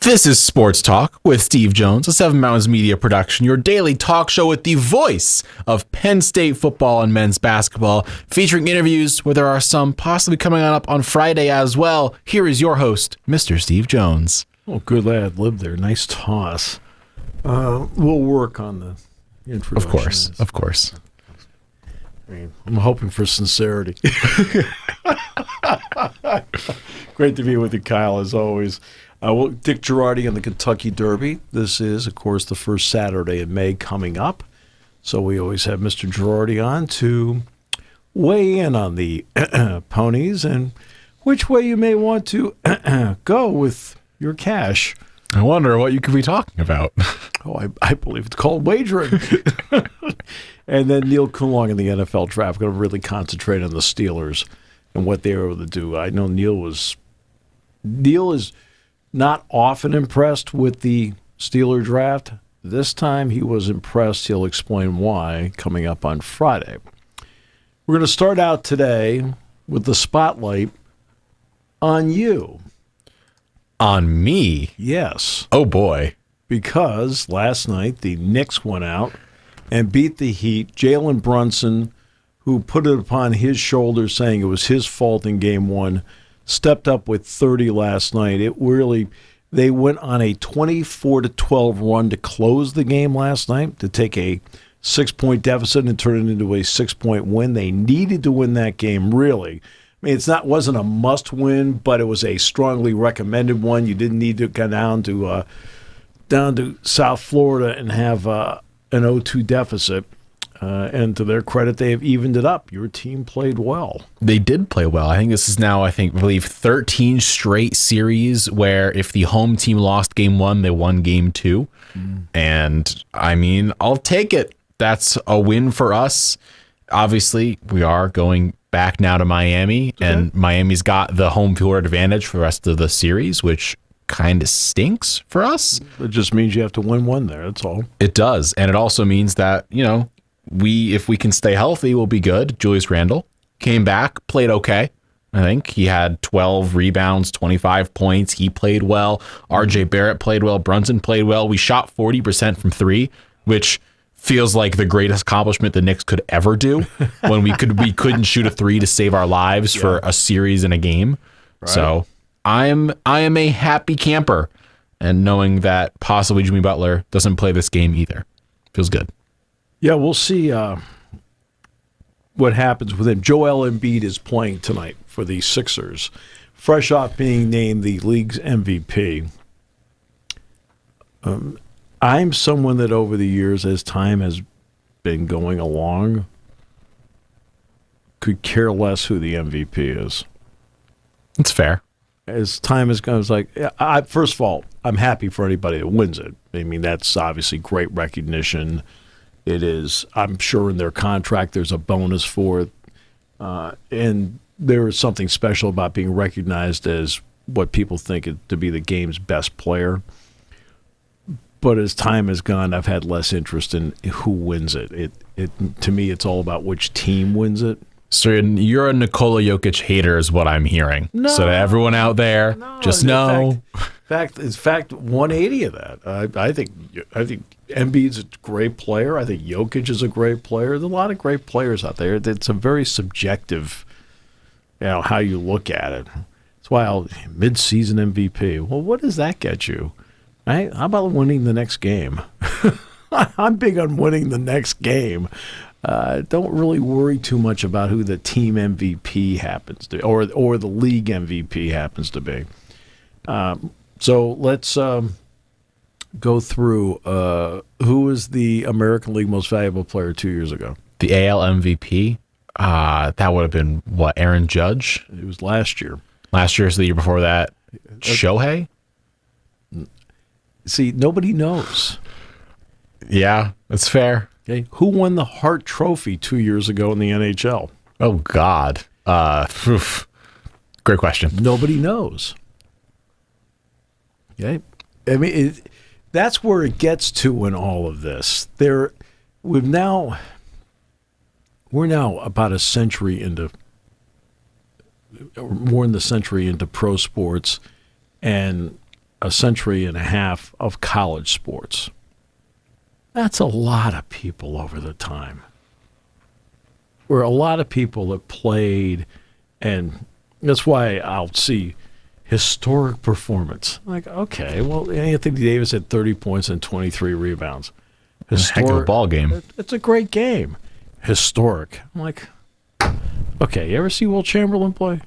This is Sports Talk with Steve Jones, a Seven Mountains Media production, your daily talk show with the voice of Penn State football and men's basketball, featuring interviews where there are some possibly coming up on Friday as well. Here is your host, Mr. Steve Jones. Oh, good lad, live there. Nice toss. We'll work on the introduction. Of course. I mean, I'm hoping for sincerity. Great to be with you, Kyle, as always. Dick Girardi on the Kentucky Derby. This is, of course, the first Saturday in May coming up. So we always have Mr. Girardi on to weigh in on the ponies and which way you may want to go with your cash. I wonder what you could be talking about. I believe it's called wagering. And then Neil Coulong in the NFL draft. Going to really concentrate on the Steelers and what they were able to do. I know Neil is not often impressed with the Steeler draft. This time he was impressed. He'll explain why coming up on Friday. We're going to start out today with the spotlight on you. On me? Yes. Oh, boy. Because last night the Knicks went out and beat the Heat. Jalen Brunson, who put it upon his shoulders saying it was his fault in Game 1, stepped up with 30 last night. They went on a 24-12 run to close the game last night, to take a 6-point deficit and turn it into a 6-point win. They needed to win that game, really. I mean, wasn't a must-win, but it was a strongly recommended one. You didn't need to go down to South Florida and have an 0-2 deficit. And to their credit, they have evened it up. Your team played well. They did play well. I think this is now, I believe 13 straight series where if the home team lost Game 1, they won Game 2. And, I mean, I'll take it. That's a win for us. Obviously, we are going back now to Miami, and Miami's got the home field advantage for the rest of the series, which kind of stinks for us. It just means you have to win one there, that's all. It does. And it also means that, if we can stay healthy, we'll be good. Julius Randle came back, played okay. I think he had 12 rebounds, 25 points. He played well. RJ Barrett played well. Brunson played well. We shot 40% from three, which feels like the greatest accomplishment the Knicks could ever do when we couldn't shoot a three to save our lives for a series and a game. Right. So I am a happy camper, and knowing that possibly Jimmy Butler doesn't play this game either feels good. Yeah, we'll see what happens with him. Joel Embiid is playing tonight for the Sixers, fresh off being named the league's MVP. I'm someone that over the years, as time has been going along, could care less who the MVP is. It's fair. As time has gone, it's like, first of all, I'm happy for anybody that wins it. I mean, that's obviously great recognition. It is, I'm sure in their contract there's a bonus for it. And there is something special about being recognized as what people think to be the game's best player. But as time has gone, I've had less interest in who wins it. To me, it's all about which team wins it. So you're a Nikola Jokic hater is what I'm hearing. No, so to everyone out there, just know. In fact, 180 of that. I think Embiid's a great player. I think Jokic is a great player. There's a lot of great players out there. It's a very subjective, how you look at it. That's why mid-season MVP. Well, what does that get you? Right? How about winning the next game? I'm big on winning the next game. Don't really worry too much about who the team MVP happens to, or the league MVP happens to be. So let's go through who was the American League Most Valuable Player 2 years ago. The AL MVP, that would have been Aaron Judge? It was last year. Last year, so the year before that, Shohei? See, nobody knows. Yeah, that's fair. Okay, who won the Hart Trophy 2 years ago in the NHL? Oh, God. Great question. Nobody knows. Okay, I mean, that's where it gets to in all of this. We're now about a century into, more than a century into pro sports, and a century and a half of college sports. That's a lot of people over the time. Were a lot of people that played, and that's why I'll see historic performance. Like, okay, well, Anthony Davis had 30 points and 23 rebounds. Heck of a ball game. It's a great game. Historic. I'm like, okay, you ever see Will Chamberlain play?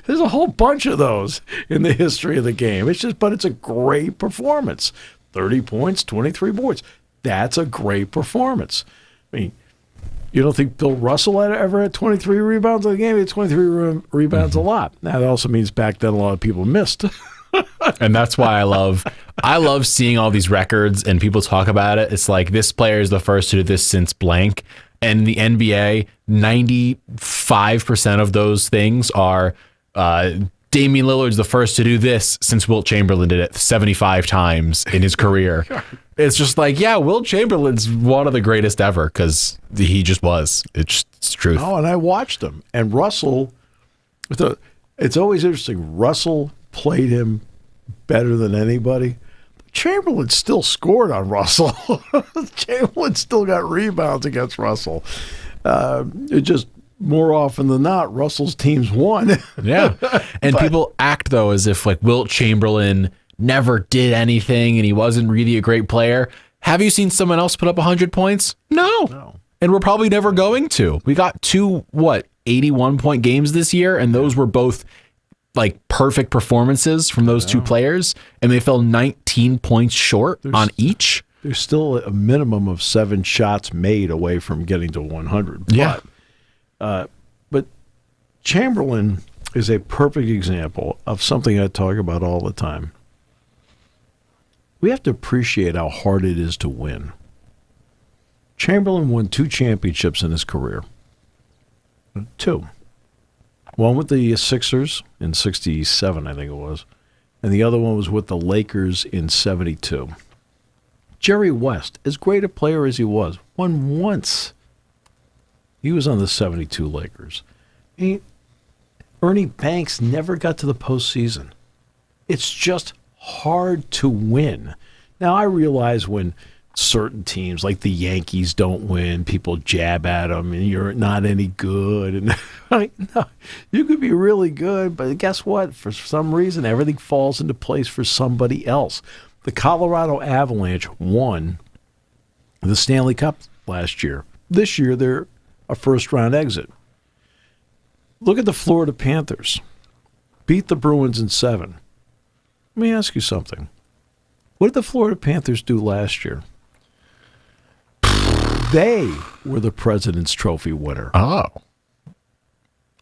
There's a whole bunch of those in the history of the game. But it's a great performance. 30 points, 23 boards. That's a great performance. I mean, you don't think Bill Russell ever had 23 rebounds in the game? He had 23 rebounds a lot. Now, that also means back then a lot of people missed. And that's why I love seeing all these records and people talk about it. It's like, this player is the first to do this since blank. And the NBA, 95% of those things are Damian Lillard's the first to do this since Wilt Chamberlain did it 75 times in his career. It's just like, yeah, Wilt Chamberlain's one of the greatest ever because he just was. It's truth. Oh, and I watched him. And Russell, it's always interesting. Russell played him better than anybody. Chamberlain still scored on Russell. Chamberlain still got rebounds against Russell. It just, more often than not, Russell's teams won. Yeah. And people act, though, as if like Wilt Chamberlain never did anything and he wasn't really a great player. Have you seen someone else put up 100 points? No. And we're probably never going to. We got 81-point games this year, and those were both like perfect performances from those two players, and they fell 19 points short on each. There's still a minimum of 7 shots made away from getting to 100. Yeah. But Chamberlain is a perfect example of something I talk about all the time. We have to appreciate how hard it is to win. Chamberlain won 2 championships in his career. 2. One with the Sixers in 67, I think it was. And the other one was with the Lakers in 72. Jerry West, as great a player as he was, won once. He was on the 72 Lakers. Ernie Banks never got to the postseason. It's just hard to win. Now, I realize when certain teams like the Yankees don't win, people jab at them and you're not any good. And no, you could be really good, but guess what? For some reason, everything falls into place for somebody else. The Colorado Avalanche won the Stanley Cup last year. This year, they're a first-round exit. Look at the Florida Panthers. Beat the Bruins in 7. Let me ask you something. What did the Florida Panthers do last year? They were the President's Trophy winner. Oh.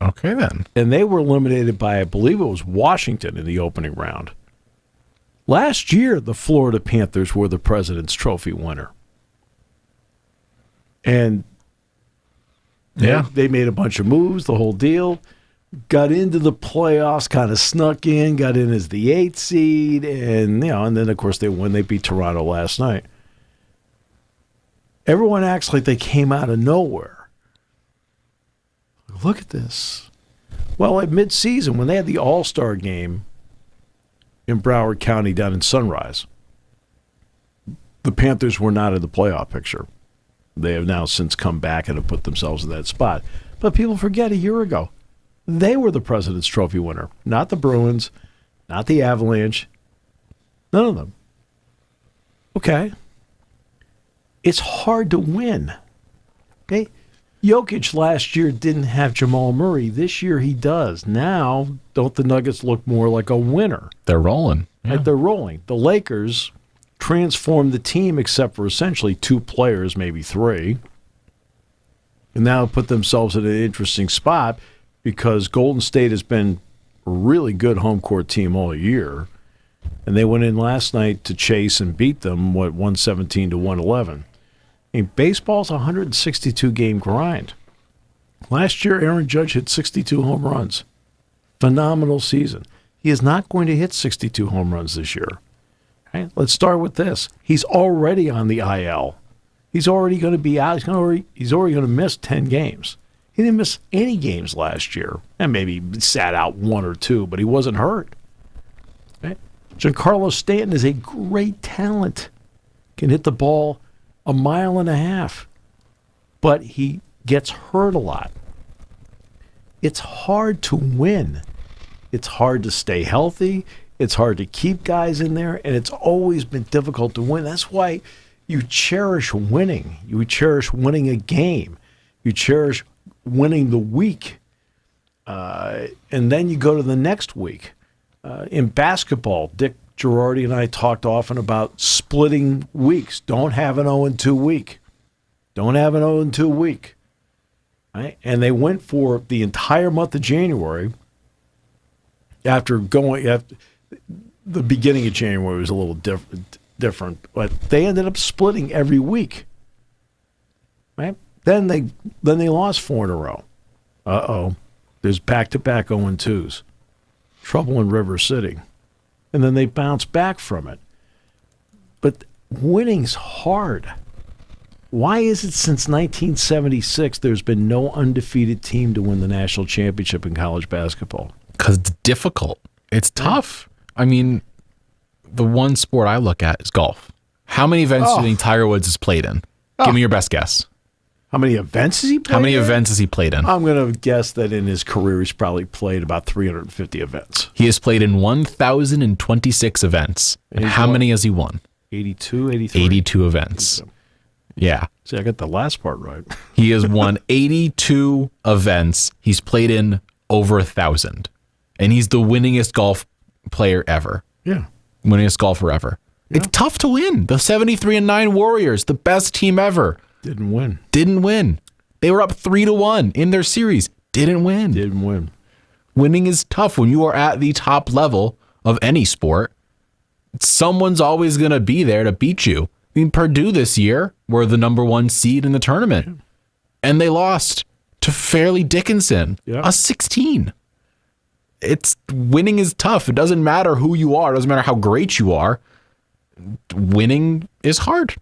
Okay, then. And they were eliminated by, I believe it was Washington in the opening round. Last year, the Florida Panthers were the President's Trophy winner. And they made a bunch of moves, the whole deal. Got into the playoffs, kind of snuck in, got in as the 8th seed, and then of course they won. They beat Toronto last night. Everyone acts like they came out of nowhere. Look at this. Well, at midseason, when they had the All-Star game in Broward County down in Sunrise, the Panthers were not in the playoff picture. They have now since come back and have put themselves in that spot. But people forget a year ago, they were the President's Trophy winner, not the Bruins, not the Avalanche, none of them. Okay. It's hard to win. Okay? Jokic last year didn't have Jamal Murray. This year he does. Now, don't the Nuggets look more like a winner? They're rolling. Yeah. They're rolling. The Lakers transformed the team except for essentially 2 players, maybe 3. And now put themselves in an interesting spot because Golden State has been a really good home court team all year. And they went in last night to chase and beat them, 117 to 111. I mean, baseball's a 162-game grind. Last year, Aaron Judge hit 62 home runs. Phenomenal season. He is not going to hit 62 home runs this year. Right? Let's start with this. He's already on the IL. He's already going to be out. He's already going to miss 10 games. He didn't miss any games last year. And maybe he sat out 1 or 2, but he wasn't hurt. Giancarlo Stanton is a great talent. Can hit the ball 1.5 miles. But he gets hurt a lot. It's hard to win. It's hard to stay healthy. It's hard to keep guys in there. And it's always been difficult to win. That's why you cherish winning. You cherish winning a game. You cherish winning the week. And then you go to the next week. In basketball, Dick Girardi and I talked often about splitting weeks. Don't have an 0-2 week. Don't have an 0-2 week. Right? And they went for the entire month of January. After the beginning of January was a little different, but they ended up splitting every week. Right? Then they lost 4 in a row. Uh-oh. There's back-to-back 0-2s. Trouble in River City. And then they bounce back from it. But winning's hard. Why is it since 1976 there's been no undefeated team to win the national championship in college basketball? Because it's difficult. It's tough. I mean, the one sport I look at is golf. How many events do you think Tiger Woods has played in? Give me your best guess. How many events has he played How many events has he played in? I'm going to guess that in his career he's probably played about 350 events. He has played in 1,026 events. And how many has he won? 82, 83? 82 events. 82. Yeah. See, I got the last part right. He has won 82 events. He's played in over 1,000. And he's the winningest golf player ever. Yeah. Winningest golfer ever. Yeah. It's tough to win. The 73-9 Warriors, the best team ever. Didn't win. They were up 3-1 in their series. Didn't win. Winning is tough when you are at the top level of any sport. Someone's always going to be there to beat you. I mean, Purdue this year were the number 1 seed in the tournament. And they lost to Fairleigh Dickinson, a 16. Winning is tough. It doesn't matter who you are. It doesn't matter how great you are. Winning is hard.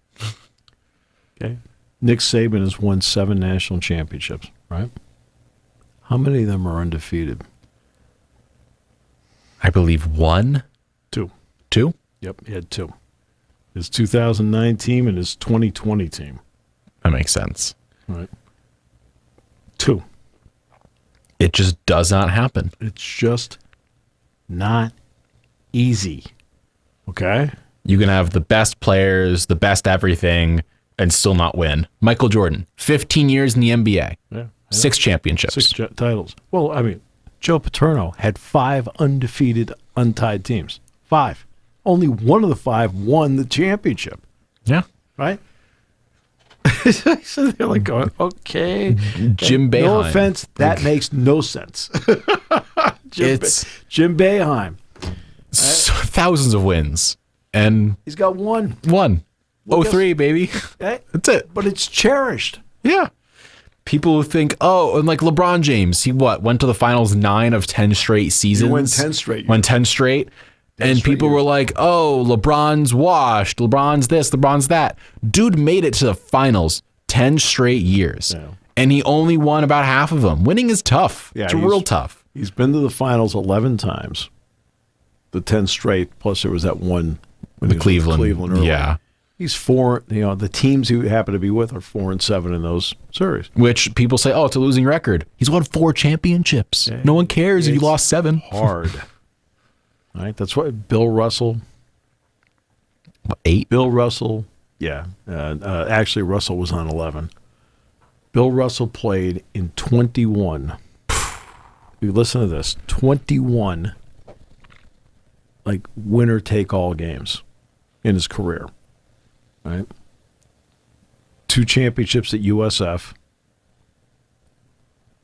Okay. Nick Saban has won 7 national championships, right? How many of them are undefeated? I believe 1. 2. 2? Yep, he had 2. His 2009 team and his 2020 team. That makes sense. Right. 2. It just does not happen. It's just not easy. Okay? You can have the best players, the best everything, and still not win. Michael Jordan, 15 years in the NBA. Yeah. 6 championships. 6 titles. Well, I mean, Joe Paterno had 5 undefeated, untied teams. 5. Only one of the 5 won the championship. Yeah. Right? So they're like going, okay. Jim Boeheim. No offense, that makes no sense. Jim Boeheim. Thousands of wins. And he's got 1. 03, baby. That's it. But it's cherished. Yeah. People who think, and like LeBron James, he went to the finals 9 of 10 straight seasons. He won 10 straight. Won 10 straight. And people were like, LeBron's washed. LeBron's this, LeBron's that. Dude made it to the finals 10 straight years. Yeah. And he only won about half of them. Winning is tough. Yeah, it's real tough. He's been to the finals 11 times. The 10 straight, plus there was that one when Cleveland early. Yeah. He's 4, the teams he happen to be with are 4-7 in those series. Which people say, it's a losing record. He's won 4 championships. Yeah. No one cares if you lost 7. Hard. All right, that's what Bill Russell. 8? Bill Russell, yeah. Actually, Russell was on 11. Bill Russell played in 21. You listen to this. 21, like, winner-take-all games in his career. All right? 2 championships at USF,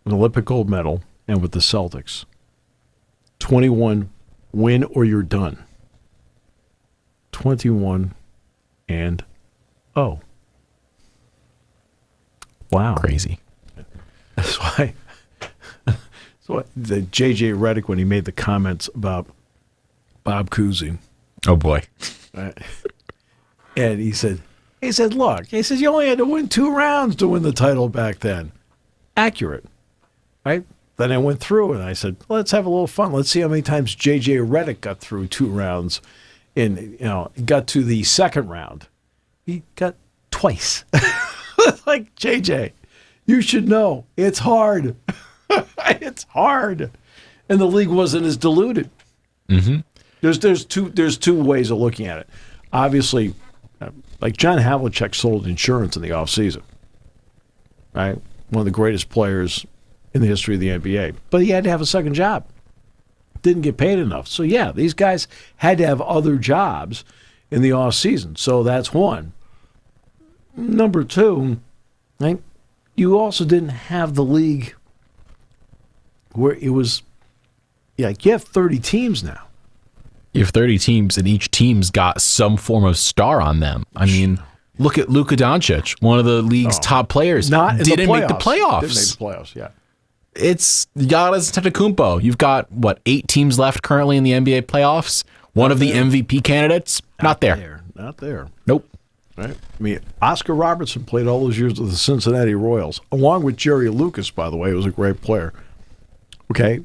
an Olympic gold medal, and with the Celtics. 21 win or you're done. 21 and wow. Crazy. That's why the J.J. Redick, when he made the comments about Bob Cousy. Oh, boy. Right? And he said, look, you only had to win 2 rounds to win the title back then. Accurate. Right? then I went through and I said, let's have a little fun. Let's see how many times J.J. Redick got through 2 rounds. And, got to the second round. He got twice. Like, J.J., you should know. It's hard. It's hard. And the league wasn't as diluted. Mm-hmm. There's two ways of looking at it. Obviously, like John Havlicek sold insurance in the offseason. Right? One of the greatest players in the history of the NBA. But he had to have a second job. Didn't get paid enough. So, yeah, these guys had to have other jobs in the offseason. So that's one. Number two, right, you also didn't have the league where it was, you have 30 teams now. You have 30 teams, and each team's got some form of star on them. I mean, look at Luka Doncic, one of the league's top players. Didn't make the playoffs. Didn't make the playoffs, yeah. It's Giannis Antetokounmpo. You've got, 8 teams left currently in the NBA playoffs? One of the MVP candidates? Not there. Not there. Nope. Right? I mean, Oscar Robertson played all those years with the Cincinnati Royals, along with Jerry Lucas, by the way, who was a great player. Okay?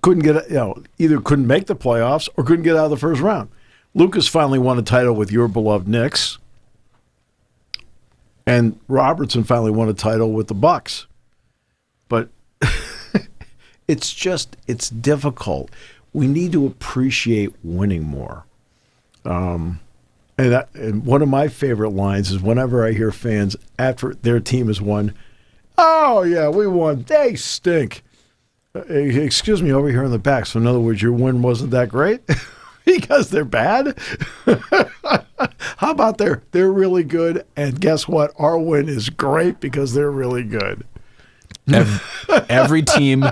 Couldn't get, either couldn't make the playoffs or couldn't get out of the first round. Lucas finally won a title with your beloved Knicks, and Robertson finally won a title with the Bucks. But it's difficult. We need to appreciate winning more. And one of my favorite lines is whenever I hear fans after their team has won, oh, yeah, we won. They stink. Excuse me, over here in the back. So in other words, your win wasn't that great because they're bad? How about they're really good, and guess what? Our win is great because they're really good. Every team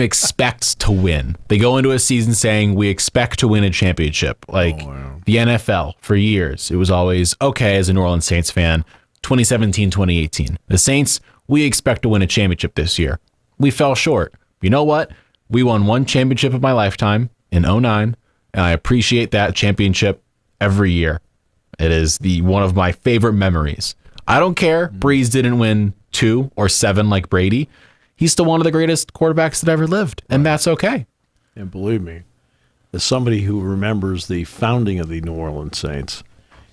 expects to win. They go into a season saying we expect to win a championship. Like the NFL for years, it was always okay as a New Orleans Saints fan. 2017, 2018, the Saints, we expect to win a championship this year. We fell short. You know what? We won one championship of my lifetime in 2009, and I appreciate that championship every year. It is one of my favorite memories. I don't care. Breeze didn't win 2 or 7 like Brady. He's still one of the greatest quarterbacks that ever lived, and that's okay. And believe me, as somebody who remembers the founding of the New Orleans Saints,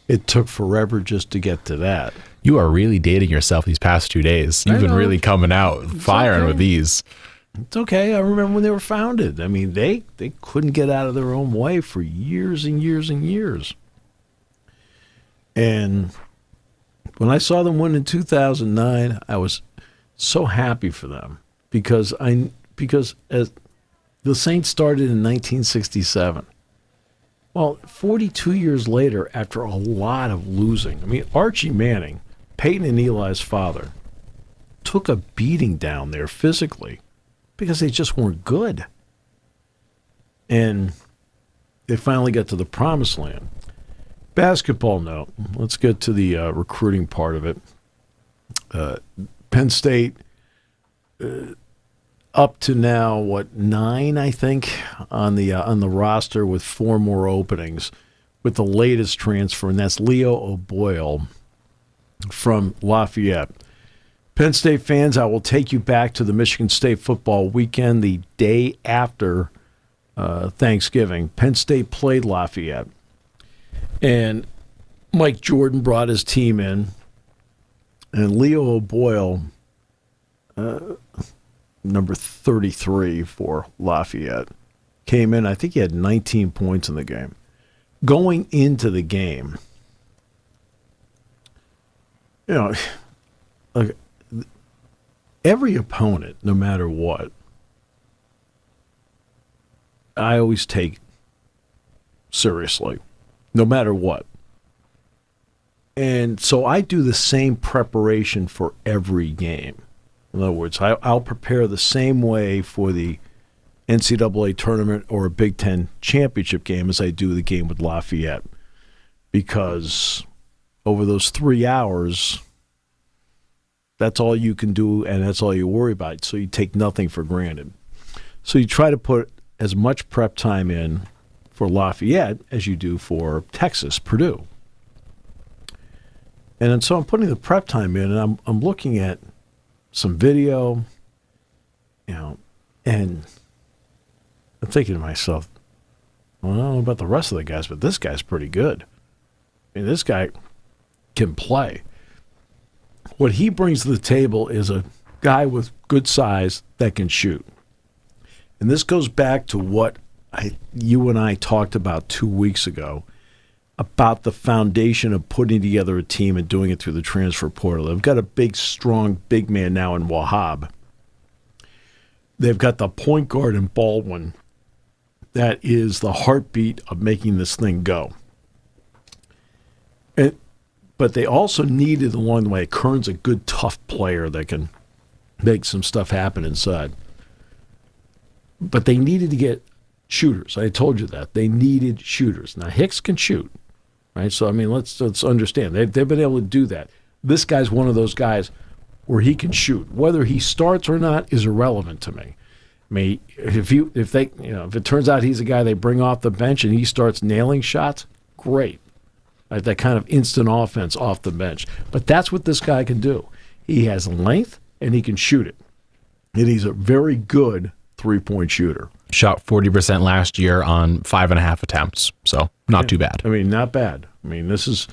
it took forever just to get to that. You are really dating yourself these past 2 days. You've been really coming out firing with these. It's okay. I remember when they were founded. I mean, they couldn't get out of their own way for years and years and years. And when I saw them win in 2009, I was so happy for them because as the Saints started in 1967. Well, 42 years later, after a lot of losing, I mean, Archie Manning, Peyton and Eli's father, took a beating down there physically because they just weren't good. And they finally got to the promised land. Basketball note. Let's get to the recruiting part of it. Penn State, up to now, 9, I think, on the roster with 4 more openings with the latest transfer, and that's Leo O'Boyle from Lafayette. Penn State fans, I will take you back to the Michigan State football weekend the day after Thanksgiving. Penn State played Lafayette, and Mike Jordan brought his team in, and Leo O'Boyle, number 33 for Lafayette, came in. I think he had 19 points in the game. Going into the game, like every opponent, no matter what, I always take seriously, no matter what. And so I do the same preparation for every game. In other words, I'll prepare the same way for the NCAA tournament or a Big Ten championship game as I do the game with Lafayette. Because over those 3 hours, that's all you can do and that's all you worry about. So you take nothing for granted. So you try to put as much prep time in for Lafayette as you do for Texas, Purdue. And so I'm putting the prep time in, and I'm looking at some video, And I'm thinking to myself, well, I don't know about the rest of the guys, but this guy's pretty good. I mean, this guy can play. What he brings to the table is a guy with good size that can shoot. And this goes back to what you and I talked about 2 weeks ago about the foundation of putting together a team and doing it through the transfer portal. They've got a big, strong, big man now in Wahab. They've got the point guard in Baldwin that is the heartbeat of making this thing go. But they also needed along the way, Kern's a good, tough player that can make some stuff happen inside. But they needed to get shooters. I told you that. They needed shooters. Now, Hicks can shoot, right? So, I mean, let's understand. They've been able to do that. This guy's one of those guys where he can shoot. Whether he starts or not is irrelevant to me. I mean, if it turns out he's a guy they bring off the bench and he starts nailing shots, great. Like that kind of instant offense off the bench. But that's what this guy can do. He has length and he can shoot it. And he's a very good three-point shooter. Shot 40% last year on 5.5 attempts, so not too bad. I mean, not bad. I mean, this is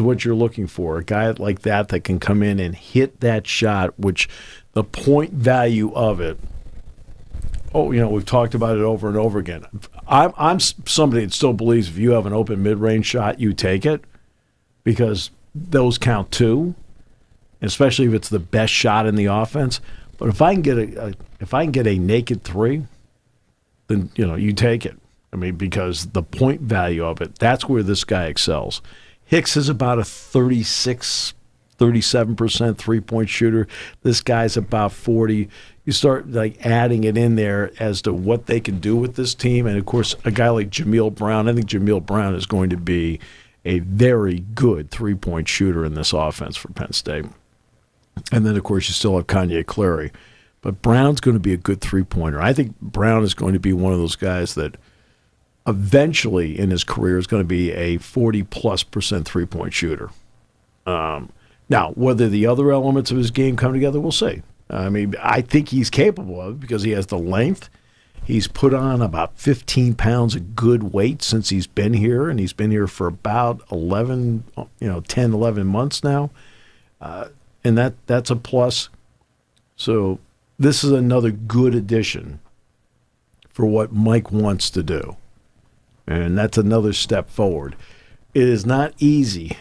what you're looking for, a guy like that can come in and hit that shot, which the point value of it, we've talked about it over and over again. I'm somebody that still believes if you have an open mid-range shot, you take it because those count too, especially if it's the best shot in the offense. But if I can get a naked three, then you take it. I mean, because the point value of it, that's where this guy excels. Hicks is about a 37% three-point shooter. This guy's about 40. You start adding it in there as to what they can do with this team. And, of course, a guy like Jameel Brown, I think Jameel Brown is going to be a very good three-point shooter in this offense for Penn State. And then, of course, you still have Kanye Clary. But Brown's going to be a good three-pointer. I think Brown is going to be one of those guys that eventually in his career is going to be a 40+% three-point shooter. Now, whether the other elements of his game come together, we'll see. I mean, I think he's capable of it because he has the length. He's put on about 15 pounds of good weight since he's been here, and he's been here for about 10, 11 months now. And that's a plus. So this is another good addition for what Mike wants to do. And that's another step forward. It is not easy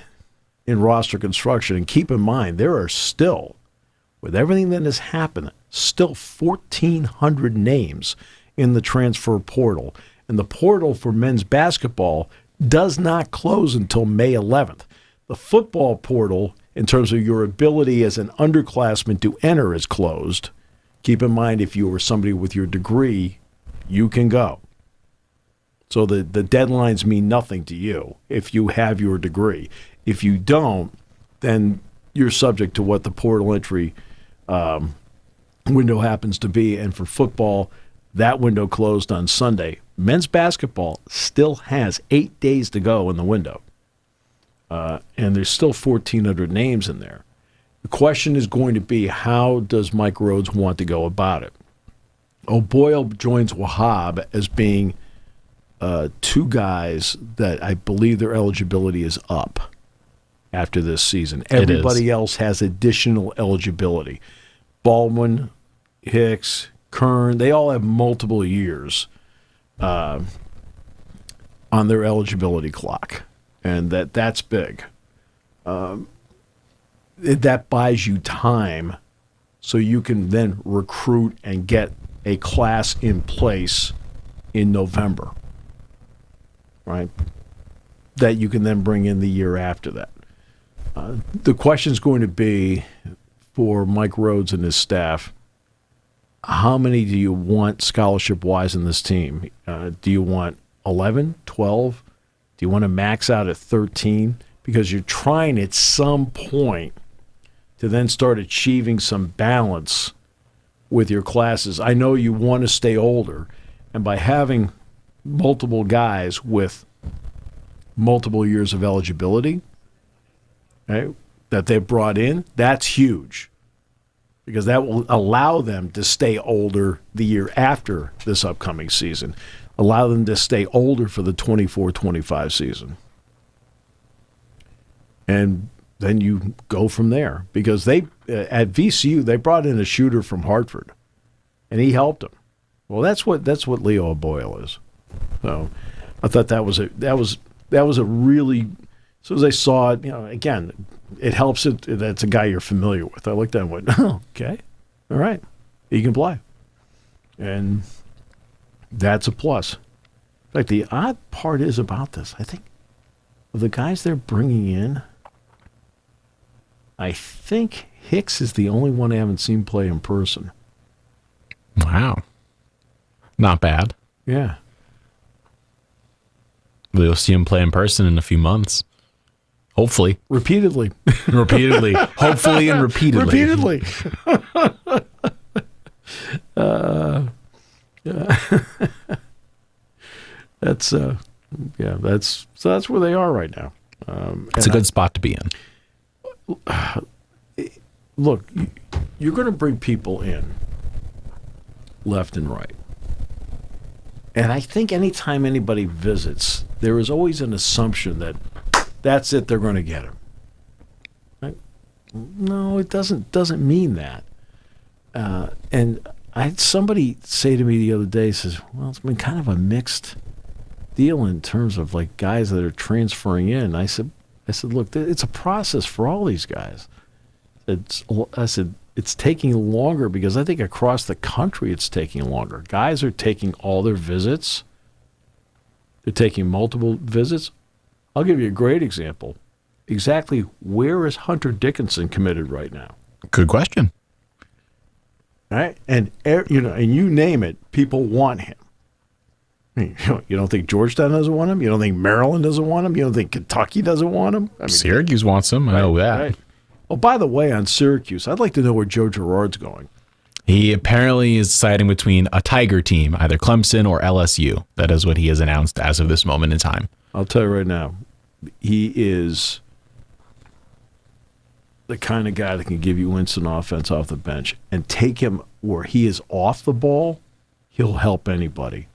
in roster construction. And keep in mind, there are still, with everything that has happened, still 1,400 names in the transfer portal. And the portal for men's basketball does not close until May 11th. The football portal, in terms of your ability as an underclassman to enter, is closed. Keep in mind, if you were somebody with your degree, you can go. So the deadlines mean nothing to you if you have your degree. If you don't, then you're subject to what the portal entry window happens to be. And for football, that window closed on Sunday. Men's basketball still has 8 days to go in the window. And there's still 1,400 names in there. The question is going to be, how does Mike Rhodes want to go about it? O'Boyle joins Wahab as being two guys that I believe their eligibility is up after this season. Everybody else has additional eligibility. Baldwin, Hicks, Kern, they all have multiple years on their eligibility clock, and that's big. That buys you time so you can then recruit and get a class in place in November, right? That you can then bring in the year after that. The question is going to be for Mike Rhodes and his staff, how many do you want scholarship-wise in this team? Do you want 11, 12? Do you want to max out at 13? Because you're trying at some point to then start achieving some balance with your classes. I know you want to stay older, and by having multiple guys with multiple years of eligibility, right, that they've brought in, that's huge. because that will allow them to stay older the year after this upcoming season, allow them to stay older for the 24-25 season. And then you go from there, because they at VCU they brought in a shooter from Hartford, and he helped them. Well, that's what Leo Boyle is. So I thought that was a really, as soon as I saw it, again, it helps it that's a guy you're familiar with. I looked at him and went, oh, okay, all right, he can play, and that's a plus. In fact, the odd part is about this, I think, of the guys they're bringing in, I think Hicks is the only one I haven't seen play in person. Wow. Not bad. Yeah. We'll see him play in person in a few months. Hopefully. Repeatedly. Hopefully and repeatedly. That's where they are right now. It's a good spot to be in. Look, you're going to bring people in left and right. And I think anytime anybody visits, there is always an assumption that that's it, they're going to get him. Right? No, it doesn't mean that. And I had somebody say to me the other day, says, well, it's been kind of a mixed deal in terms of like guys that are transferring in. I said, look, it's a process for all these guys. I said, it's taking longer because I think across the country it's taking longer. Guys are taking all their visits. They're taking multiple visits. I'll give you a great example. Exactly where is Hunter Dickinson committed right now? Good question. All right? And you name it, people want him. You don't think Georgetown doesn't want him? You don't think Maryland doesn't want him? You don't think Kentucky doesn't want him? Syracuse wants him. I know that. Right. Oh, by the way, on Syracuse, I'd like to know where Joe Girard's going. He apparently is deciding between a Tiger team, either Clemson or LSU. That is what he has announced as of this moment in time. I'll tell you right now, he is the kind of guy that can give you instant offense off the bench and take him where he is off the ball, he'll help anybody.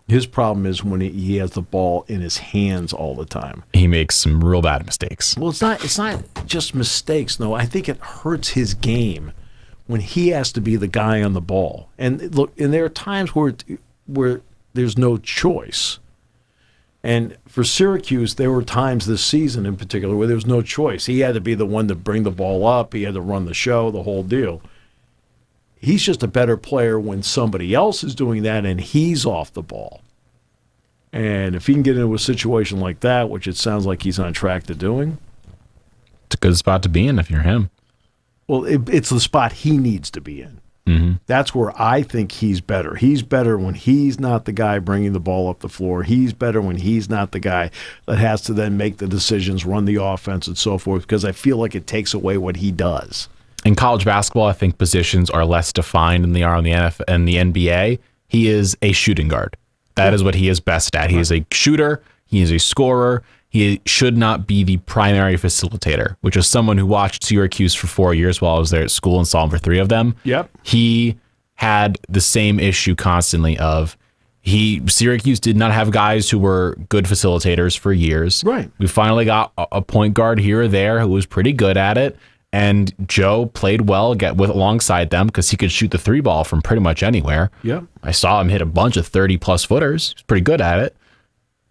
His problem is when he has the ball in his hands all the time. He makes some real bad mistakes. Well, it's not just mistakes, no. I think it hurts his game when he has to be the guy on the ball. And look, and there are times where there's no choice. And for Syracuse, there were times this season in particular where there was no choice. He had to be the one to bring the ball up. He had to run the show, the whole deal. He's just a better player when somebody else is doing that and he's off the ball. And if he can get into a situation like that, which it sounds like he's on track to doing, it's a good spot to be in if you're him. Well, it's the spot he needs to be in. Mm-hmm. That's where I think he's better. He's better when he's not the guy bringing the ball up the floor. He's better when he's not the guy that has to then make the decisions, run the offense, and so forth, because I feel like it takes away what he does. In college basketball, I think positions are less defined than they are in the NFL and the NBA. He is a shooting guard. That is what he is best at. He is a shooter. He is a scorer. He should not be the primary facilitator, which is someone who watched Syracuse for 4 years while I was there at school and saw him for 3 of them. Yep. He had the same issue constantly of Syracuse did not have guys who were good facilitators for years. Right. We finally got a point guard here or there who was pretty good at it. And Joe played well alongside them because he could shoot the 3 ball from pretty much anywhere. Yep. I saw him hit a bunch of 30-plus footers. He's pretty good at it.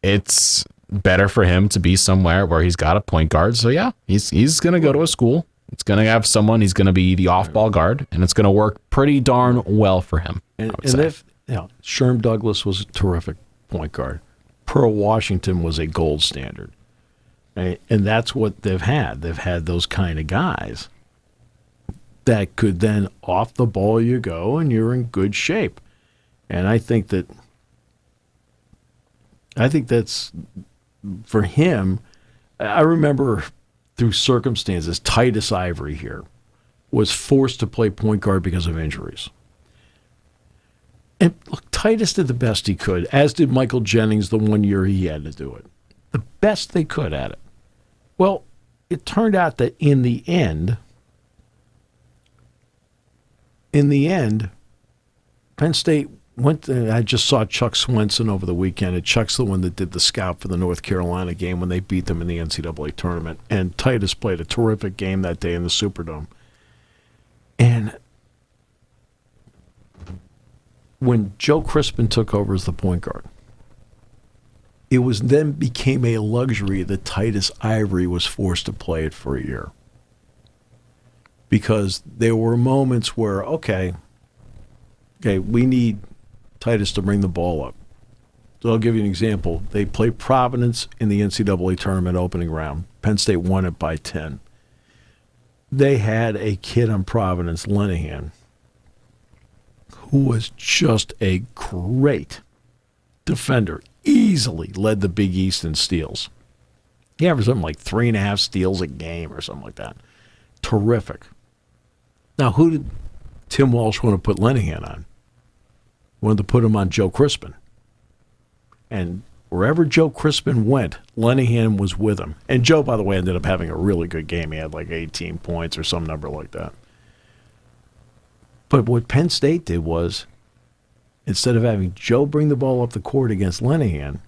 It's better for him to be somewhere where he's got a point guard. So, yeah, he's going to go to a school. It's going to have someone. He's going to be the off-ball guard, and it's going to work pretty darn well for him. And if Sherm Douglas was a terrific point guard, Pearl Washington was a gold standard. Right? And that's what they've had. They've had those kind of guys that could then off the ball you go and you're in good shape. And I think that's for him. I remember through circumstances, Titus Ivory here was forced to play point guard because of injuries. And look, Titus did the best he could, as did Michael Jennings the 1 year he had to do it. The best they could at it. Well, it turned out that in the end, in the end, Penn State I just saw Chuck Swenson over the weekend, and Chuck's the one that did the scout for the North Carolina game when they beat them in the NCAA tournament. And Titus played a terrific game that day in the Superdome. And when Joe Crispin took over as the point guard, it then became a luxury that Titus Ivory was forced to play it for a year. Because there were moments where, okay, we need Titus to bring the ball up. So I'll give you an example. They played Providence in the NCAA tournament opening round. Penn State won it by 10. They had a kid on Providence, Lenahan, who was just a great defender, easily led the Big East in steals. He averaged something like 3.5 steals a game or something like that. Terrific. Now, who did Tim Walsh want to put Lenahan on? Wanted to put him on Joe Crispin. And wherever Joe Crispin went, Lenahan was with him. And Joe, by the way, ended up having a really good game. He had like 18 points or some number like that. But what Penn State did was, instead of having Joe bring the ball up the court against Lenahan,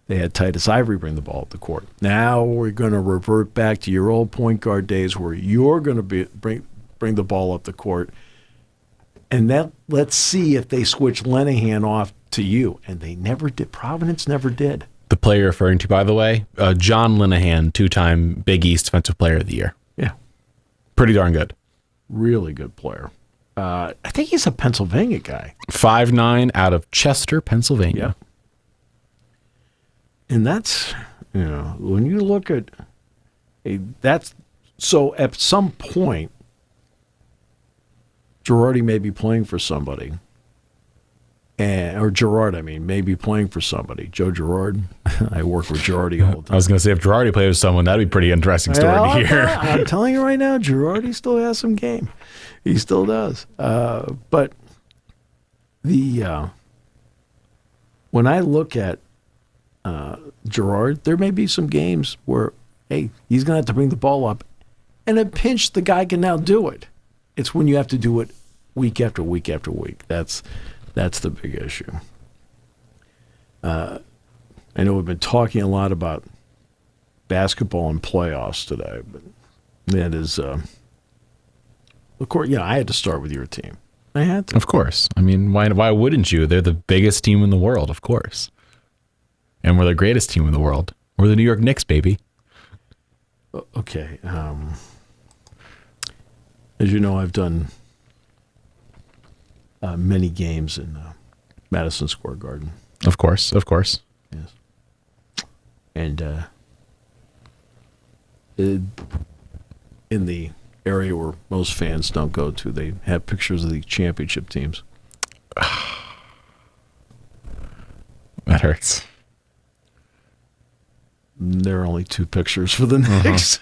they had Titus Ivory bring the ball up the court. Now we're going to revert back to your old point guard days where you're going to bring the ball up the court. And that, let's see if they switch Lenahan off to you. And they never did. Providence never did. The player you're referring to, by the way, John Linehan, 2-time Big East Defensive Player of the Year. Yeah. Pretty darn good. Really good player. I think he's a Pennsylvania guy. 5'9", out of Chester, Pennsylvania. Yeah. And that's, when you look at so at some point, Girardi may be playing for somebody. Or Girard, may be playing for somebody. Joe Girard. I work with Girardi all the time. I was going to say, if Girardi played with someone, that'd be a pretty interesting story to hear. I'm telling you right now, Girardi still has some game. He still does. But when I look at Girard, there may be some games where, hey, he's going to have to bring the ball up. And a pinch, the guy can now do it. It's when you have to do it week after week after week. That's the big issue. I know we've been talking a lot about basketball and playoffs today, but that is, of course, I had to start with your team. I had to. Of course. Why wouldn't you? They're the biggest team in the world, of course. And we're the greatest team in the world. We're the New York Knicks, baby. Okay. As you know, I've done many games in Madison Square Garden. Of course. Yes. And in the area where most fans don't go to, they have pictures of the championship teams. That hurts. There are only 2 pictures for the Knicks.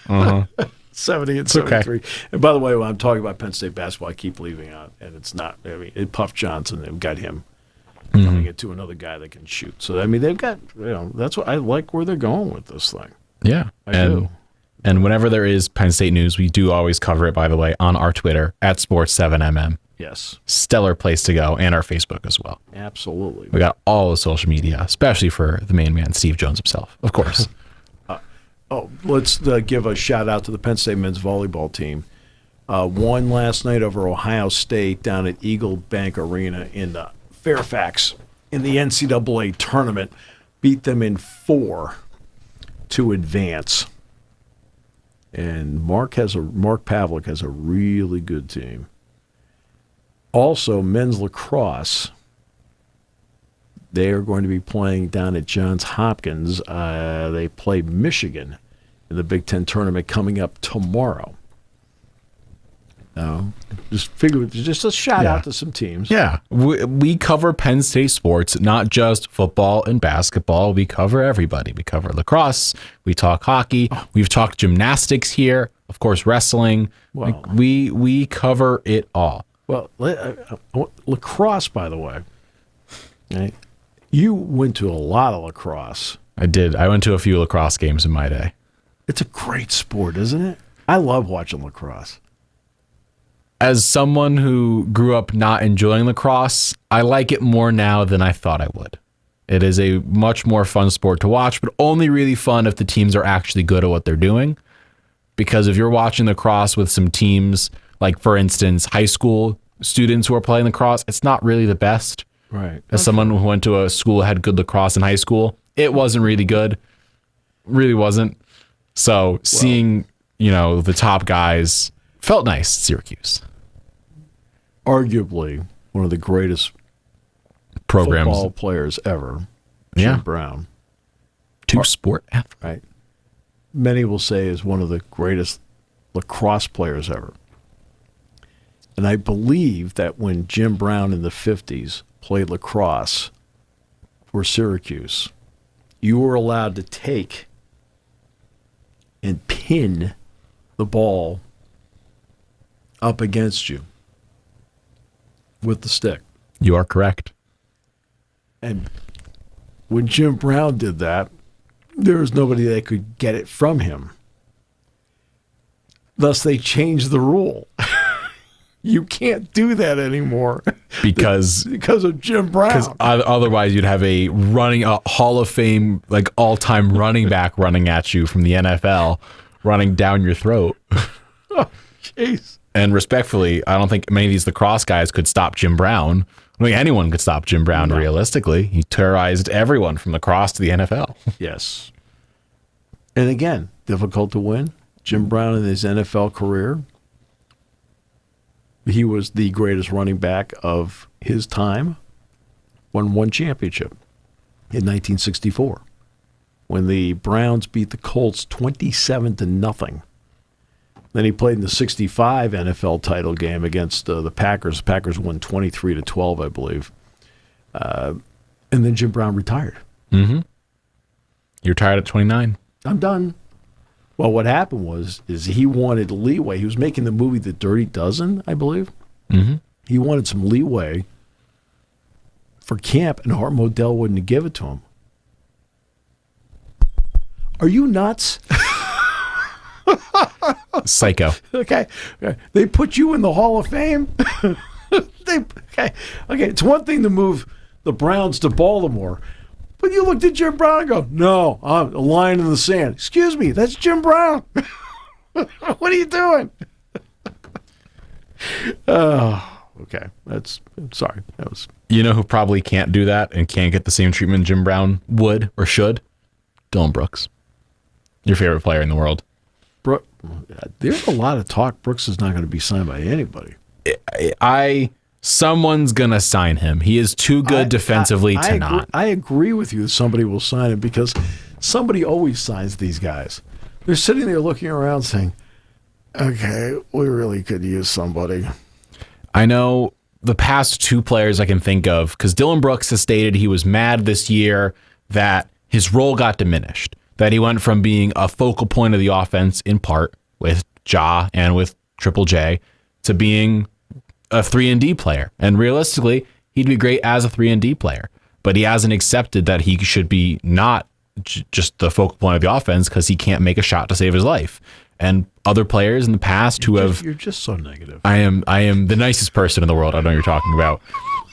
70 and 73. Okay. And by the way, when I'm talking about Penn State basketball, I keep leaving out, and it's not. Puff Johnson, they've got him coming into another guy that can shoot. So, they've got, that's what I like where they're going with this thing. Yeah. I do. And whenever there is Penn State news, we do always cover it, by the way, on our Twitter, @Sports7MM. Yes. Stellar place to go, and our Facebook as well. Absolutely. We got all the social media, especially for the main man, Steve Jones himself, of course. Let's give a shout-out to the Penn State men's volleyball team. Won last night over Ohio State down at Eagle Bank Arena in Fairfax in the NCAA tournament. Beat them in 4 to advance. And Mark Pavlik has a really good team. Also, men's lacrosse. They are going to be playing down at Johns Hopkins. They play Michigan in the Big Ten tournament coming up tomorrow. Just a shout out to some teams. Yeah, we cover Penn State sports, not just football and basketball. We cover everybody. We cover lacrosse. We talk hockey. We've talked gymnastics here. Of course, wrestling. Well, we cover it all. Well, lacrosse, by the way. Right? You went to a lot of lacrosse. I did. I went to a few lacrosse games in my day. It's a great sport, isn't it? I love watching lacrosse. As someone who grew up not enjoying lacrosse, I like it more now than I thought I would. It is a much more fun sport to watch, but only really fun if the teams are actually good at what they're doing. Because if you're watching lacrosse with some teams, like for instance, high school students who are playing lacrosse, it's not really the best. Right. As someone who went to a school that had good lacrosse in high school, it wasn't really good. Really wasn't. So seeing, the top guys felt nice at Syracuse. Arguably one of the greatest Programs. football players ever, Jim Brown. Two-sport athlete. Right. Many will say is one of the greatest lacrosse players ever. And I believe that when Jim Brown in the 50s played lacrosse for Syracuse, you were allowed to take and pin the ball up against you with the stick. You are correct. And when Jim Brown did that, there was nobody that could get it from him. Thus, they changed the rule. You can't do that anymore Because of Jim Brown. Because otherwise, you'd have a Hall of Fame, like all-time running back running at you from the NFL, running down your throat. Oh, jeez. And respectfully, I don't think many of these lacrosse guys could stop Jim Brown. I mean, anyone could stop Jim Brown, realistically. He terrorized everyone from lacrosse to the NFL. Yes. And again, difficult to win. Jim Brown in his NFL career, he was the greatest running back of his time, won one championship in 1964 when the Browns beat the Colts 27-0. Then he played in the 65 NFL title game against the Packers. The Packers won 23-12, I believe. And then Jim Brown retired. Mm-hmm. You're retired at 29. I'm done. Well, what happened is he wanted leeway. He was making the movie The Dirty Dozen, I believe. Mm-hmm. He wanted some leeway for camp, and Art Modell wouldn't give it to him. Are you nuts? Psycho. Okay. They put you in the Hall of Fame? Okay. It's one thing to move the Browns to Baltimore, but you looked at Jim Brown and go, no, I'm a line in the sand. Excuse me, that's Jim Brown. What are you doing? Oh, okay. Sorry. That was. You know who probably can't do that and can't get the same treatment Jim Brown would or should? Dylan Brooks. Your favorite player in the world. There's a lot of talk. Brooks is not going to be signed by anybody. Someone's going to sign him. He is too good defensively to not. I agree with you that somebody will sign him because somebody always signs these guys. They're sitting there looking around saying, okay, we really could use somebody. I know the past two players I can think of, because Dylan Brooks has stated he was mad this year that his role got diminished, that he went from being a focal point of the offense in part with Ja and with Triple J to being a 3-and-D player. And realistically, he'd be great as a 3-and-D player, but he hasn't accepted that he should be not just the focal point of the offense because he can't make a shot to save his life. And other players in the past you're just so negative. I am the nicest person in the world. I know what you're talking about.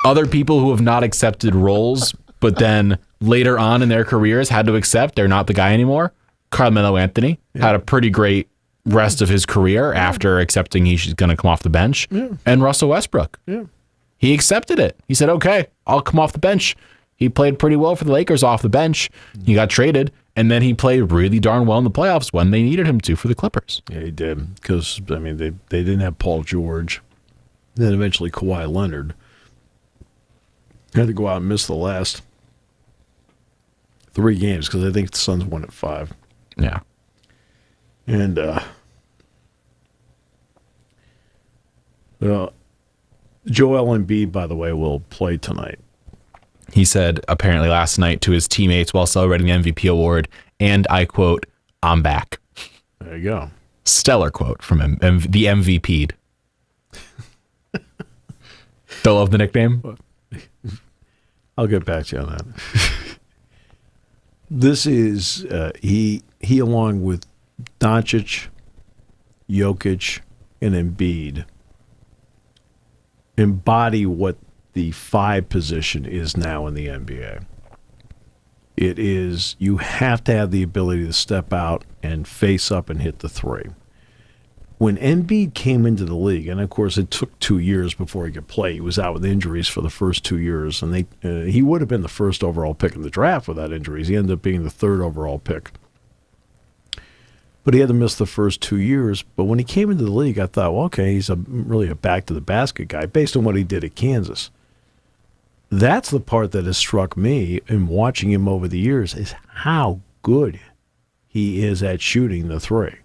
Other people who have not accepted roles, but then later on in their careers had to accept they're not the guy anymore. Carmelo Anthony had a pretty great rest of his career after accepting he's going to come off the bench. Yeah. And Russell Westbrook. Yeah. He accepted it. He said, okay, I'll come off the bench. He played pretty well for the Lakers off the bench. He got traded, and then he played really darn well in the playoffs when they needed him to for the Clippers. Yeah, he did. Because, I mean, they didn't have Paul George. Then eventually Kawhi Leonard had to go out and miss the last 3 games because I think the Suns won at 5. Yeah. And Joel Embiid, by the way, will play tonight. He said apparently last night to his teammates while celebrating the MVP award, and I quote, "I'm back." There you go. Stellar quote from him, the MVP'd. Don't love the nickname? I'll get back to you on that. This is, he along with Doncic, Jokic, and Embiid embody what the 5 position is now in the NBA. It is, you have to have the ability to step out and face up and hit the 3. When Embiid came into the league, and of course it took 2 years before he could play. He was out with injuries for the first 2 years, and he would have been the first overall pick in the draft without injuries. He ended up being the 3rd overall pick. But he had to miss the first 2 years. But when he came into the league, I thought, well, okay, he's really a back-to-the-basket guy based on what he did at Kansas. That's the part that has struck me in watching him over the years, is how good he is at shooting the 3.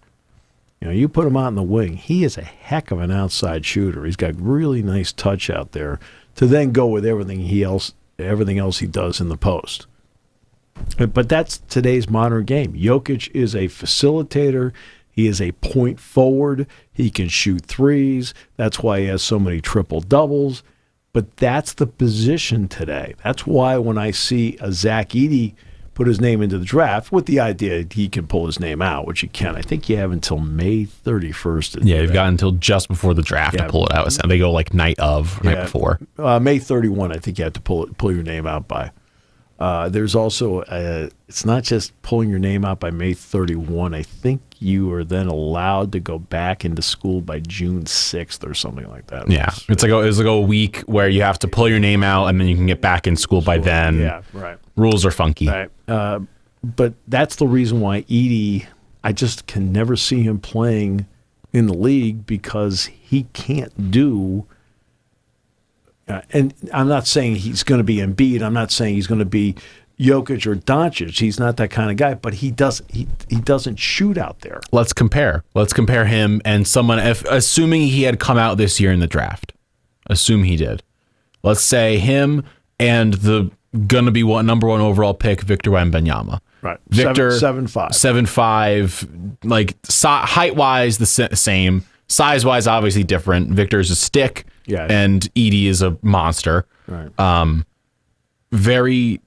You know, you put him out in the wing, he is a heck of an outside shooter. He's got really nice touch out there to then go with everything else he does in the post. But that's today's modern game. Jokic is a facilitator. He is a point forward. He can shoot threes. That's why he has so many triple doubles. But that's the position today. That's why when I see a Zach Edey put his name into the draft with the idea he can pull his name out, which he can. I think you have until May 31st. Yeah, you've got until just before the draft to pull it out. They go like night before. May 31, I think you have to pull your name out by. There's also, it's not just pulling your name out by May 31. I think you are then allowed to go back into school by June 6th or something like that. Yeah, it's like a week where you have to pull your name out and then you can get back in school by then. Yeah, right. Rules are funky. Right. But that's the reason why Edey, I just can never see him playing in the league because he can't do. And I'm not saying he's going to be Embiid. I'm not saying he's going to be Jokic or Doncic. He's not that kind of guy, but he doesn't shoot out there. Let's compare him and someone, assuming he had come out this year in the draft. Assume he did. Let's say him and the going to be number 1 overall pick, Victor Wembanyama. Right. Victor 7'5". 7'5", like height-wise the same. Size-wise, obviously different. Victor's a stick, and Edey is a monster. Right. Very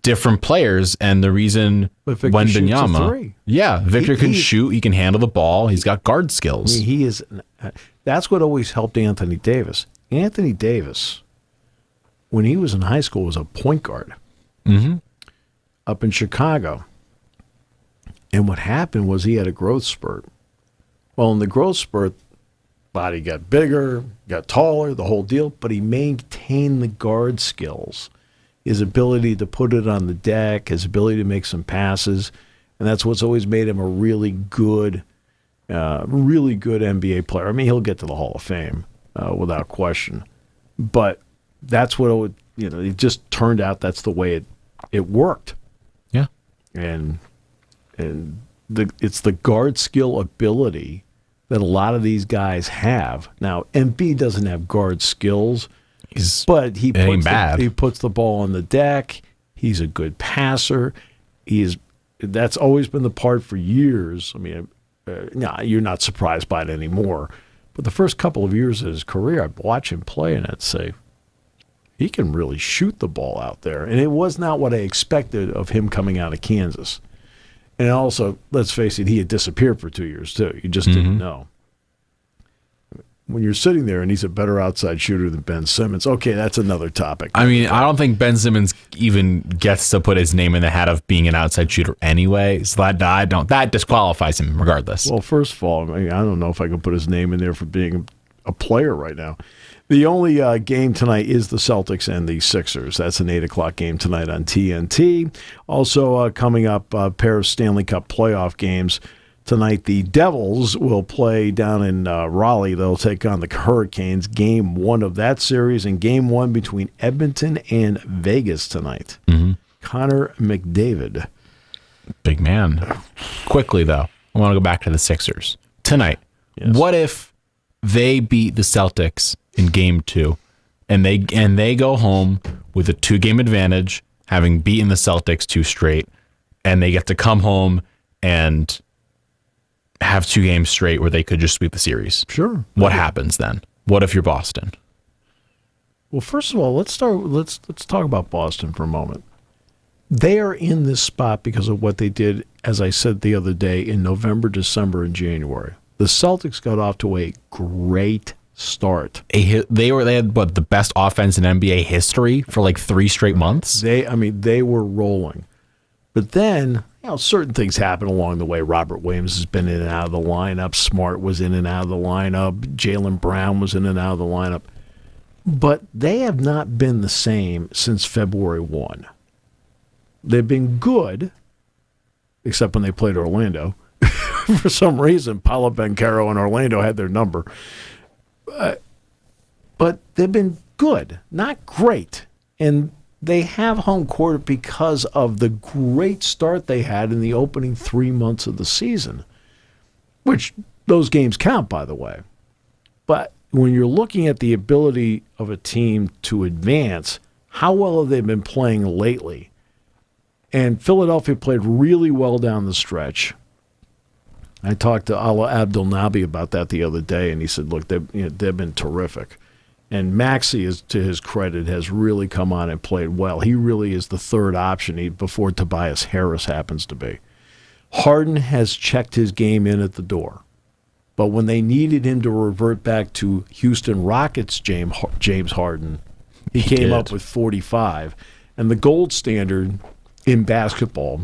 different players, and the reason Wembanyama, Victor can shoot, he can handle the ball, he's got guard skills. He is. That's what always helped Anthony Davis. Anthony Davis, when he was in high school, was a point guard up in Chicago. And what happened was he had a growth spurt. Well, in the growth spurt, body got bigger, got taller, the whole deal, but he maintained the guard skills, his ability to put it on the deck, his ability to make some passes, and that's what's always made him a really good NBA player. I mean, he'll get to the Hall of Fame without question, but that's what it just turned out that's the way it worked. Yeah, and it's the guard skill ability that a lot of these guys have. Now, Embiid doesn't have guard skills, but he puts the ball on the deck. He's a good passer. That's always been the part for years. I mean, you're not surprised by it anymore. But the first couple of years of his career, I'd watch him play and I'd say, he can really shoot the ball out there. And it was not what I expected of him coming out of Kansas. And also, let's face it, he had disappeared for 2 years, too. You just didn't know. When you're sitting there and he's a better outside shooter than Ben Simmons, okay, that's another topic. I mean, I don't think Ben Simmons even gets to put his name in the hat of being an outside shooter anyway. So that disqualifies him regardless. Well, first of all, I don't know if I can put his name in there for being a player right now. The only game tonight is the Celtics and the Sixers. That's an 8 o'clock game tonight on TNT. Also coming up, a pair of Stanley Cup playoff games. Tonight, the Devils will play down in Raleigh. They'll take on the Hurricanes. Game 1 of that series, and Game 1 between Edmonton and Vegas tonight. Connor McDavid. Big man. Quickly, though, I want to go back to the Sixers. Tonight, what if they beat the Celtics in Game 2, and they go home with a 2-game advantage, having beaten the Celtics 2 straight, and they get to come home and have 2 games straight where they could just sweep the series? Sure. What happens then? What if you're Boston? Well, first of all, let's talk about Boston for a moment. They are in this spot because of what they did, as I said the other day, in November, December, and January. The Celtics got off to a great start. They had what, the best offense in NBA history for like 3 straight months. They were rolling. But then, certain things happen along the way. Robert Williams has been in and out of the lineup. Smart was in and out of the lineup. Jaylen Brown was in and out of the lineup. But they have not been the same since February 1. They've been good, except when they played Orlando. For some reason, Paolo Banchero and Orlando had their number. But they've been good, not great. And they have home court because of the great start they had in the opening 3 months of the season, which those games count, by the way. But when you're looking at the ability of a team to advance, how well have they been playing lately? And Philadelphia played really well down the stretch. I talked to Ala Abdel Nabi about that the other day, and he said, look, they've been terrific. And Maxey, to his credit, has really come on and played well. He really is the third option before Tobias Harris happens to be. Harden has checked his game in at the door. But when they needed him to revert back to Houston Rockets James Harden, he came up with 45. And the gold standard in basketball,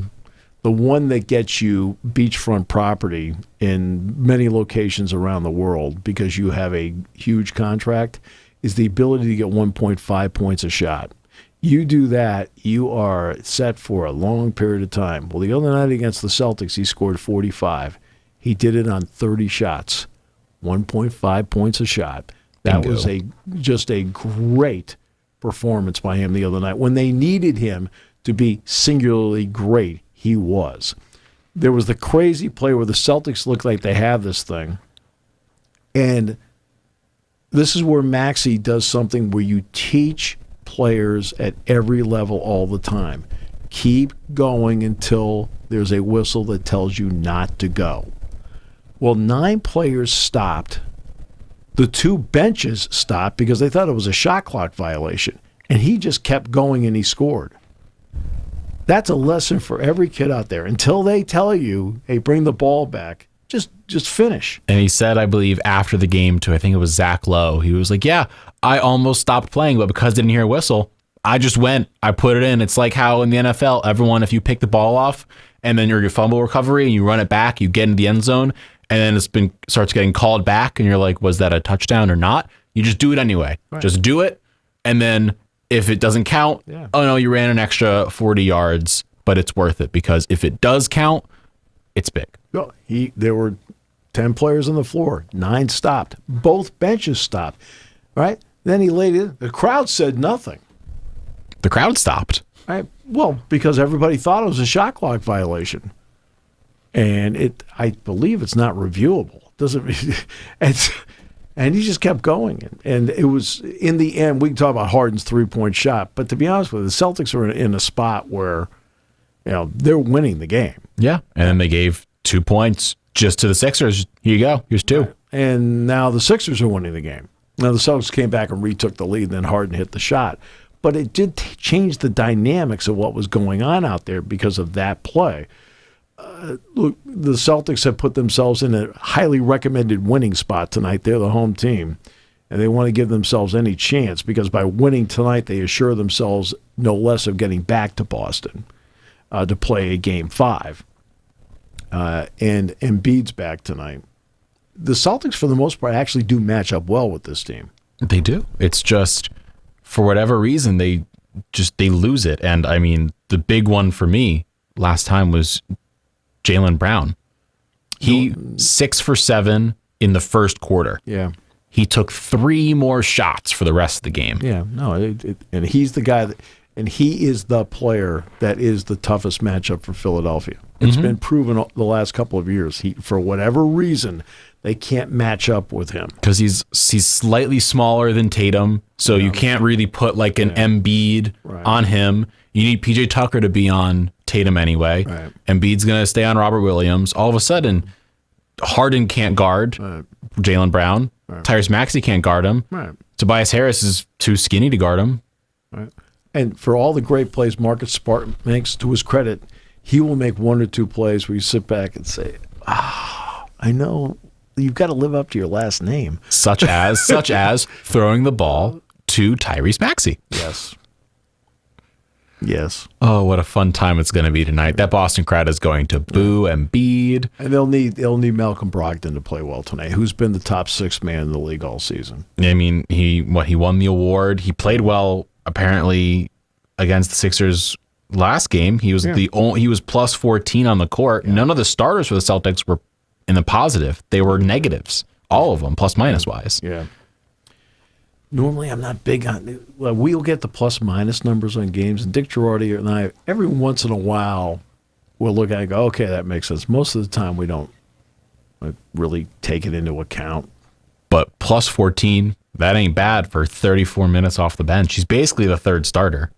the one that gets you beachfront property in many locations around the world because you have a huge contract, is the ability to get 1.5 points a shot. You do that, you are set for a long period of time. Well, the other night against the Celtics, he scored 45. He did it on 30 shots, 1.5 points a shot. That was just a great performance by him the other night. When they needed him to be singularly great, he was. There was the crazy play where the Celtics looked like they have this thing. And this is where Maxey does something where you teach players at every level all the time. Keep going until there's a whistle that tells you not to go. Well, 9 players stopped. The 2 benches stopped because they thought it was a shot clock violation. And he just kept going and he scored. That's a lesson for every kid out there. Until they tell you, hey, bring the ball back, just finish. And he said, I believe, after the game to, I think it was Zach Lowe, he was like, yeah, I almost stopped playing, but because I didn't hear a whistle, I just went, I put it in. It's like how in the NFL, everyone, if you pick the ball off and then you're your fumble recovery and you run it back, you get in the end zone, and then starts getting called back and you're like, was that a touchdown or not? You just do it anyway. Right. Just do it. And then if it doesn't count, oh no, you ran an extra 40 yards, but it's worth it because if it does count, it's big. Well, there were 10 players on the floor. 9 stopped. Both benches stopped. Right? Then he laid it. The crowd said nothing. The crowd stopped. Right? Well, because everybody thought it was a shot clock violation. And I believe it's not reviewable. And he just kept going. And it was, in the end, we can talk about Harden's three-point shot, but to be honest with you, the Celtics are in a spot where, they're winning the game. Yeah, and then they gave 2 points just to the Sixers. Here you go. Here's 2. Right. And now the Sixers are winning the game. Now the Celtics came back and retook the lead, and then Harden hit the shot. But it did change the dynamics of what was going on out there because of that play. Look, the Celtics have put themselves in a highly recommended winning spot tonight. They're the home team, and they want to give themselves any chance because by winning tonight, they assure themselves no less of getting back to Boston to play a Game 5. And Embiid's back tonight. The Celtics, for the most part, actually do match up well with this team. They do. It's just, for whatever reason, they lose it. And, I mean, the big one for me last time was Jaylen Brown. He 6 for 7 in the first quarter. Yeah. He took 3 more shots for the rest of the game. Yeah, no, and he's the guy and he is the player that is the toughest matchup for Philadelphia. It's been proven the last couple of years. For whatever reason, they can't match up with him because he's slightly smaller than Tatum, so you can't really put like an Embiid on him. You need PJ Tucker to be on Tatum anyway. Right. Embiid's going to stay on Robert Williams. All of a sudden, Harden can't guard Jaylen Brown. Right. Tyrese Maxey can't guard him. Right. Tobias Harris is too skinny to guard him. Right. And for all the great plays Marcus Smart makes, to his credit, he will make 1 or 2 plays where you sit back and say, I know you've got to live up to your last name. Such as throwing the ball to Tyrese Maxey. Yes. Oh, what a fun time it's going to be tonight. That Boston crowd is going to boo Embiid. And they'll need Malcolm Brogdon to play well tonight, who's been the top 6 man in the league all season. I mean, he won the award. He played well apparently against the Sixers last game. He was he was plus 14 on the court. Yeah. None of the starters for the Celtics were in the positive. They were negatives. All of them, plus minus wise. Yeah. Normally, I'm not big on. Well, we'll get the plus minus numbers on games, and Dick Girardi and I, every once in a while, we'll look at it and go, okay, that makes sense. Most of the time, we don't really take it into account. But plus 14, that ain't bad for 34 minutes off the bench. She's basically the third starter.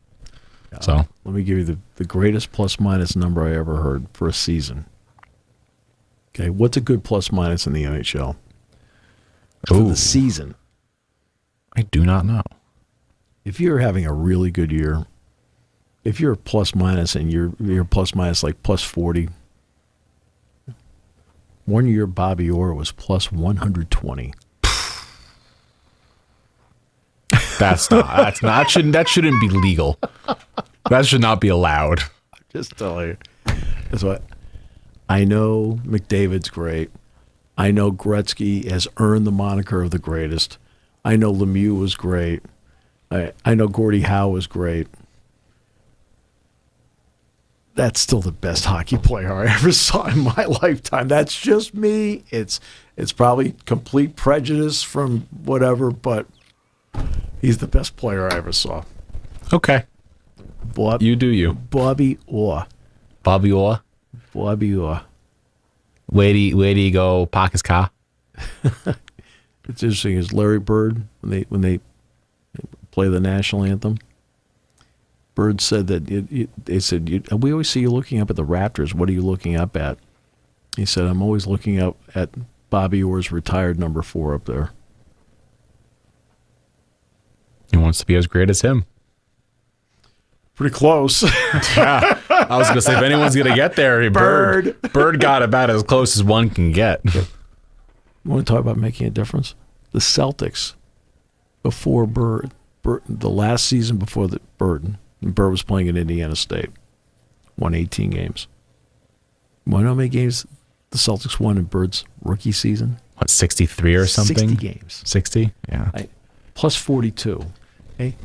So let me give you the greatest plus minus number I ever heard for a season. Okay, what's a good plus minus in the NHL for the season? I do not know. If you're having a really good year, if you're plus minus and you're plus minus like plus 40, one year Bobby Orr was plus 120. That shouldn't be legal. That should not be allowed. Just tell you. That's what I know. McDavid's great. I know Gretzky has earned the moniker of the greatest. I know Lemieux was great. I know Gordie Howe was great. That's still the best hockey player I ever saw in my lifetime. That's just me. It's probably complete prejudice from whatever, but he's the best player I ever saw. Okay. You do you. Bobby Orr. Bobby Orr? Bobby Orr. Where do you go park his car? It's interesting is Larry Bird when they play the national anthem. Bird said that they said we always see you looking up at the Raptors. What are you looking up at? He said I'm always looking up at Bobby Orr's retired number 4 up there. He wants to be as great as him. Pretty close. Yeah, I was gonna say if anyone's gonna get there, Bird got about as close as one can get. You want to talk about making a difference? The Celtics, before Bird, the last season before Bird was playing at Indiana State, won 18 games. You want to know how many games the Celtics won in Bird's rookie season? What, 63 or something? 60 games. 60? Yeah. Plus 42. Okay?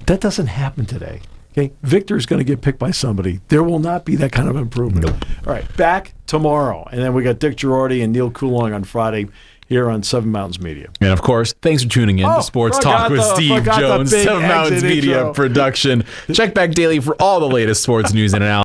That doesn't happen today. Okay? Victor's going to get picked by somebody. There will not be that kind of improvement. Nope. All right, back tomorrow. And then we got Dick Girardi and Neil Coulong on Friday here on Seven Mountains Media. And of course, thanks for tuning in to Sports Talk with Steve Jones, Seven Mountains Media production. Check back daily for all the latest sports news in and out.